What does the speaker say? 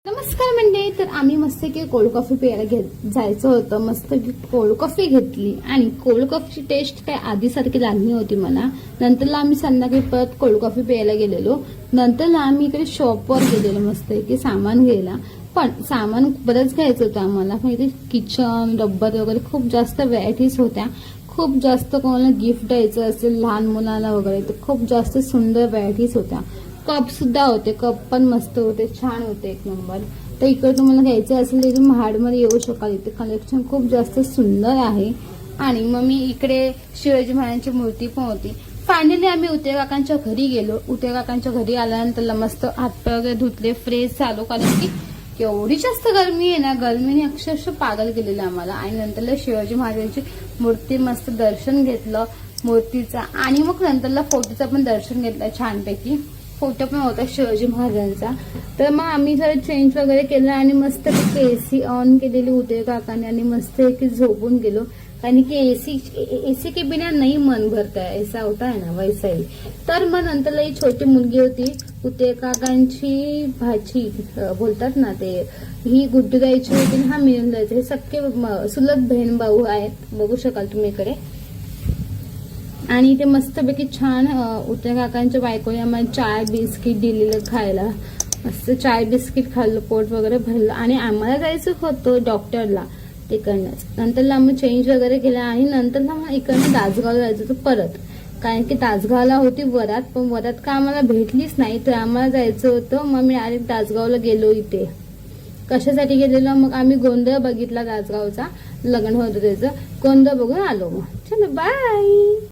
नमस्कार मंडळी. तर आम्ही मस्त की कोल्ड कॉफी प्यायला जायचं होतं. मस्त की कोल्ड कॉफी घेतली आणि कोल्ड कॉफीची टेस्ट काय आधीसारखी लागली होती मला. नंतरला आम्ही संध्याकाळी परत कोल्ड कॉफी प्यायला गेलेलो. नंतरला आम्ही इकडे शॉपवर गेलेलो मस्त की सामान घ्यायला. पण सामान बरंच घ्यायचं होतं आम्हाला. पण इथे किचन रब्बर वगैरे खूप जास्त व्हरायटीज होत्या. खूप जास्त कोणाला गिफ्ट द्यायचं असेल लहान मुलाला वगैरे तर खूप जास्त सुंदर व्हरायटीज होत्या. कप सुद्धा होते. कप पण मस्त होते, छान होते, एक नंबर. तर इकडे तुम्हाला घ्यायचं असेल तर महाडमध्ये येऊ शकाल. इथे कलेक्शन खूप जास्त सुंदर आहे. आणि मग मी इकडे शिवाजी महाराजांची मूर्ती पण होती. फायनली आम्ही उते काकांच्या घरी गेलो. उते काकांच्या घरी आल्यानंतर मस्त हातपाय वगैरे धुतले, फ्रेश झालो. कारण की एवढी जास्त गरमी आहे ना, गरमीने अक्षरशः पागल केलेलं आम्हाला. आणि नंतरला शिवाजी महाराजांची मूर्ती मस्त दर्शन घेतलं मूर्तीचा. आणि मग नंतरला फोटोचं पण दर्शन घेतलं छानपैकी. फोटो पण होता शिवाजी महाराजांचा. तर मग आम्ही जरा चेंज वगैरे केलं आणि मस्त एसी ऑन केलेली होते काकाने आणि मस्त की झोपून गेलो. कारण की एसी के बिना नाही मन भरता है, ऐसा होता है ना, वैसा ही. तर मग नंतरला ही छोटी मुलगी होती उते काकांची भाची बोलतात ना ते, ही गुड्डू द्यायची होती. हा मिळून द्यायचा. हे सख्खे सुलभ बहीण भाऊ आहेत, बघू शकाल तुम्ही इकडे. आणि ते मस्तपैकी छान उते काकांच्या बायकोने आम्हाला चाय बिस्किट दिलेलं खायला. मस्त चाय बिस्किट खाल्लं, पोट वगैरे भरलं. आणि आम्हाला जायचं होतं डॉक्टरला तिकडनंच. नंतरला आम्ही चेंज वगैरे केला आणि नंतरला मग इकडनं तासगावला जायचं होतं परत. कारण की तासगावला होती वरात, पण वरात का आम्हाला भेटलीच नाही. तर आम्हाला जायचं होतं. मग मी डायरेक्ट तासगावला गेलो. इथे कशासाठी गेलेलो, मग आम्ही गोंधळ बघितला तासगावचा, लग्न होतं त्याचं. गोंधळ बघून आलो. मग चलो बाय.